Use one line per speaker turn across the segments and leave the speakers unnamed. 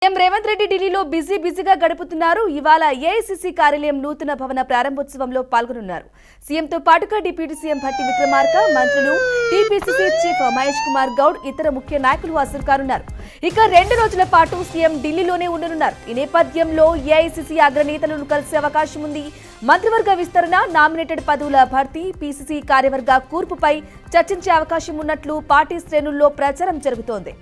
CM Revanth Reddy ఢిల్లీలో బిజీగా గడుపుతున్నారు. ఇవాళ ఏఐసీసీ కార్యాలయం నూతన భవన ప్రారంభోత్సవంలో పాల్గొనున్నారు. సీఎంతో పాటుగా డిప్యూటీ సీఎం భట్టి విక్రమార్క, మంత్రులు, టీపీసీసీ చీఫ్ మహేష్ కుమార్ గౌడ్, ఇతర ముఖ్య నాయకులు హాజరు కానున్నారు. ఇక 2 రోజుల పాటు సీఎం ఢిల్లీలోనే ఉండనున్నారు. ఈ నేపథ్యంలో ఏఐసీసీ అగ్రనేతలను కలిసే అవకాశం ఉంది. మంత్రివర్గ విస్తరణ, నామినేటెడ్ పదవుల భర్తీ, పీసీసీ కార్యవర్గ కూర్పుపై చర్చించే అవకాశం ఉన్నట్లు పార్టీ శ్రేణుల్లో ప్రచారం జరుగుతోంది.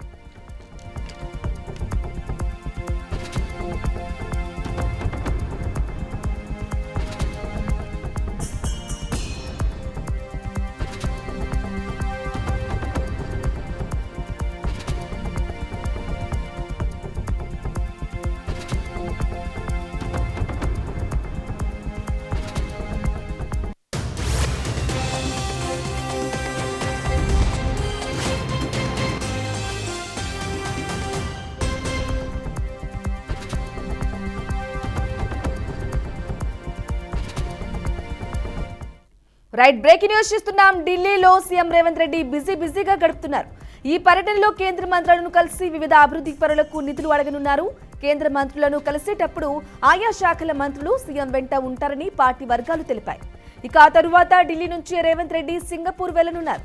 బ్రేకింగ్ న్యూస్ చూస్తున్నాం. ఢిల్లీలో సీఎం రేవంత్ రెడ్డి బిజీగా గడుపుతున్నారు. ఈ పర్యటనలో కేంద్ర మంత్రులను కలిసి వివిధ అభివృద్ధి పనులకు నిధులు అడగనున్నారు. కేంద్ర మంత్రులను కలిసేటప్పుడు ఆయా శాఖల మంత్రులు సీఎం వెంట ఉంటారని పార్టీ వర్గాలు తెలిపాయి. ఇక ఆ తరువాత ఢిల్లీ నుంచి రేవంత్ రెడ్డి సింగపూర్ వెళ్లనున్నారు.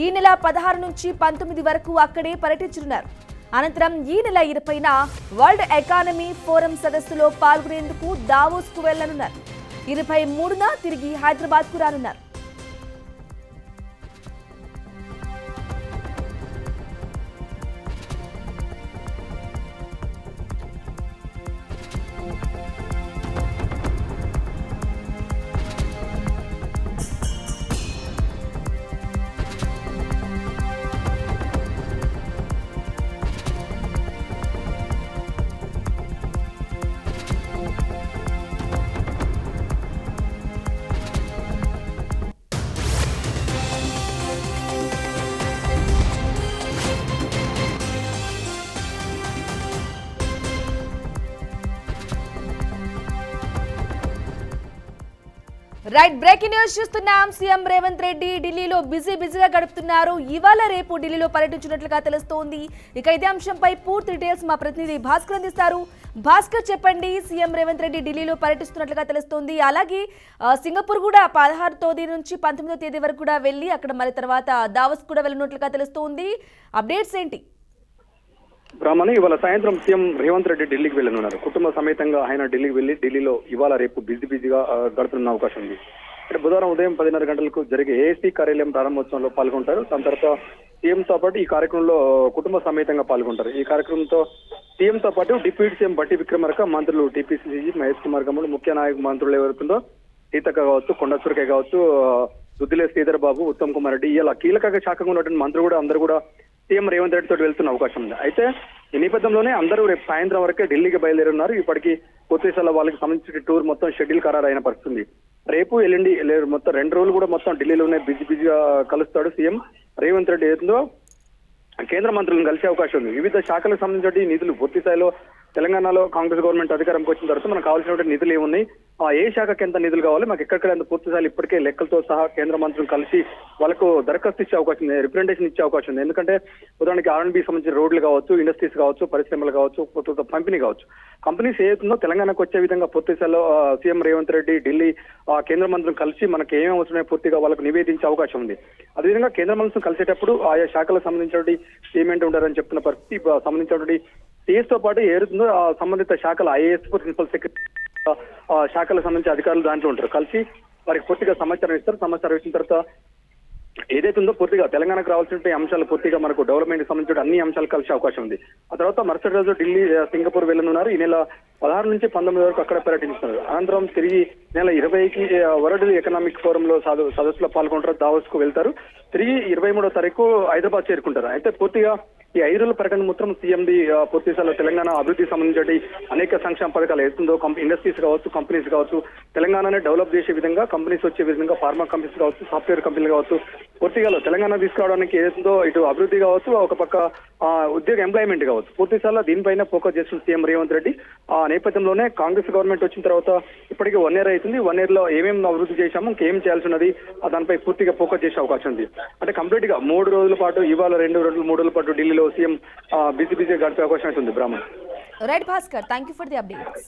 ఈ నెల 16 నుంచి 19 వరకు అక్కడే పర్యటించనున్నారు. అనంతరం ఈ నెల 20న వరల్డ్ ఎకానమీ ఫోరం సదస్సులో పాల్గొనేందుకు దావోస్ కు వెళ్లనున్నారు. 23న తిరిగి హైదరాబాద్ కు రానున్నారు. బ్రేకింగ్ న్యూస్ చూస్తున్నాం. సీఎం రేవంత్ రెడ్డి ఢిల్లీలో బిజీగా గడుపుతున్నారు. ఇవాళ రేపు ఢిల్లీలో పర్యటించినట్లుగా తెలుస్తోంది. ఇక ఇదే అంశంపై పూర్తి డీటెయిల్స్ మా ప్రతినిధి భాస్కర్ అందిస్తారు. భాస్కర్, చెప్పండి. సీఎం రేవంత్ రెడ్డి ఢిల్లీలో పర్యటిస్తున్నట్లుగా తెలుస్తోంది. అలాగే సింగపూర్ కూడా 16వ తేదీ నుంచి 19వ తేదీ వరకు కూడా వెళ్ళి అక్కడ మరి తర్వాత దావోస్ కూడా వెళ్ళినట్లుగా తెలుస్తోంది. అప్డేట్స్ ఏంటి?
బ్రాహ్మణి, ఇవాళ సాయంత్రం సీఎం రేవంత్ రెడ్డి ఢిల్లీకి వెళ్ళనున్నారు. కుటుంబ సమేతంగా ఆయన ఢిల్లీకి వెళ్లి ఢిల్లీలో ఇవాళ రేపు బిజీగా గడుపుతున్న అవకాశం ఉంది. ఇక్కడ బుధవారం ఉదయం 10:30 గంటలకు జరిగే ఏఐసీ కార్యాలయం ప్రారంభోత్సవంలో పాల్గొంటారు. దాని తర్వాత సీఎంతో పాటు ఈ కార్యక్రమంలో కుటుంబ సమేతంగా పాల్గొంటారు. ఈ కార్యక్రమంతో సీఎంతో పాటు డిప్యూటీ సీఎం భట్టి విక్రమార్క, మంత్రులు టీపీసీసీ మహేష్ కుమార్ గౌడ్, ముఖ్య నాయక మంత్రులు ఎవరుతుందో సీతక్క కావచ్చు, కొండ సురేఖ కావచ్చు, దుద్దిలే శ్రీధర్ బాబు, ఉత్తమ్ కుమార్ రెడ్డి, ఇలా కీలక శాఖగా ఉన్నటువంటి మంత్రులు అందరూ కూడా సీఎం రేవంత్ రెడ్డి తోటి వెళ్తున్న అవకాశం ఉంది. అయితే ఈ నేపథ్యంలోనే అందరూ రేపు సాయంత్రం వరకే ఢిల్లీకి బయలుదేరున్నారు. ఇప్పటికీ పూర్తిస్థాయిలో వాళ్ళకి సంబంధించిన టూర్ మొత్తం షెడ్యూల్ ఖరారు అయిన పరిస్థితుంది. రేపు ఎల్లుండి మొత్తం 2 రోజులు కూడా మొత్తం ఢిల్లీలోనే బిజీగా కలుస్తాడు సీఎం రేవంత్ రెడ్డి. ఏదో కేంద్ర మంత్రులను కలిసే అవకాశం ఉంది. వివిధ శాఖలకు సంబంధించిన నిధులు పూర్తి స్థాయిలో తెలంగాణలో కాంగ్రెస్ గవర్నమెంట్ అధికారంకి వచ్చిన తర్వాత మనకు కావాల్సినటువంటి నిధులు ఏమున్నాయి, ఏ శాఖకి ఎంత నిధులు కావాలి, మాకు ఎక్కడిక్కడ ఎంత పూర్తి స్థాయిలో ఇప్పటికే లెక్కలతో సహా కేంద్ర మంత్రులు కలిసి వాళ్ళకు దరఖాస్తు ఇచ్చే అవకాశం ఉంది, రిప్రజెంటేషన్ ఇచ్చే అవకాశం ఉంది. ఎందుకంటే ఉదాహరణకి R&B సంబంధించిన రోడ్లు కావచ్చు, ఇండస్ట్రీస్ కావచ్చు, పరిశ్రమలు కావచ్చు, కొత్త పంపిణీ కావచ్చు, కంపెనీస్ ఏదైతుందో తెలంగాణకు వచ్చే విధంగా పూర్తి స్థాయిలో సీఎం రేవంత్ రెడ్డి ఢిల్లీ కేంద్ర మంత్రులు కలిసి మనకి ఏమేమి అవసరమో పూర్తిగా వాళ్ళకు నివేదించే అవకాశం ఉంది. అదేవిధంగా కేంద్ర మంత్రులు కలిసేటప్పుడు ఆయా శాఖలకు సంబంధించినటువంటి ఏమేంటి ఉంటారని చెప్తున్న పరిస్థితి. సంబంధించినటువంటి సిఎస్ తో పాటు ఏరుతుందో సంబంధిత శాఖల ఐఏఎస్, ప్రిన్సిపల్ సెక్రటరీ శాఖలకు సంబంధించిన అధికారులు దాంట్లో ఉంటారు. కలిసి వారికి పూర్తిగా సమాచారం ఇస్తారు. సమాచారం ఇచ్చిన తర్వాత ఏదైతే ఉందో పూర్తిగా తెలంగాణకు రావాల్సిన అంశాలు పూర్తిగా మనకు డెవలప్మెంట్ సంబంధించిన అన్ని అంశాలు కలిసే అవకాశం ఉంది. ఆ తర్వాత మరుసటి రోజు ఢిల్లీ సింగపూర్ వెళ్ళనున్నారు. ఈ నెల 16 నుంచి 19 వరకు అక్కడ పర్యటిస్తున్నారు. అనంతరం తిరిగి నెల 20కి వరల్డ్ ఎకనామిక్ ఫోరంలో సదస్సులో పాల్గొంటారు, దావోస్ కు వెళ్తారు. తిరిగి 23వ తారీఖు హైదరాబాద్ చేరుకుంటారు. అయితే పూర్తిగా ఈ 5 రోజుల పర్యటన మొత్తం సీఎంది పూర్తి స్థాయిలో తెలంగాణ అభివృద్ధికి సంబంధించి అనేక సంక్షేమ పథకాలు వేస్తుందో, ఇండస్ట్రీస్ కావచ్చు, కంపెనీస్ కావచ్చు, తెలంగాణనే డెవలప్ చేసే విధంగా కంపెనీస్ వచ్చే విధంగా, ఫార్మా కంపెనీస్ కావచ్చు, సాఫ్ట్వేర్ కంపెనీలు కావచ్చు, పూర్తిగా తెలంగాణ తీసుకురావడానికి ఏదైతుందో ఇటు అభివృద్ధి కావచ్చు, ఒక పక్క ఉద్యోగ ఎంప్లాయ్మెంట్ కావచ్చు, పూర్తి స్థాయిలో దీనిపైన ఫోకస్ చేస్తున్న సీఎం రేవంత్ రెడ్డి. ఆ నేపథ్యంలోనే కాంగ్రెస్ గవర్నమెంట్ వచ్చిన తర్వాత ఇప్పటికీ 1 year అవుతుంది. 1 year లో ఏమేమి అభివృద్ధి చేశాము, ఇంకేం చేయాల్సి ఉన్నది, దానిపై పూర్తిగా ఫోకస్ చేసే అవకాశం ఉంది. అంటే కంప్లీట్ గా 3 రోజుల పాటు, ఇవాళ 2 రోజులు 3 రోజుల పాటు ఢిల్లీలో సీఎం బిజీగా గడిపే అవకాశం అవుతుంది. Brahman.
Right Bhaskar, thank you for the updates.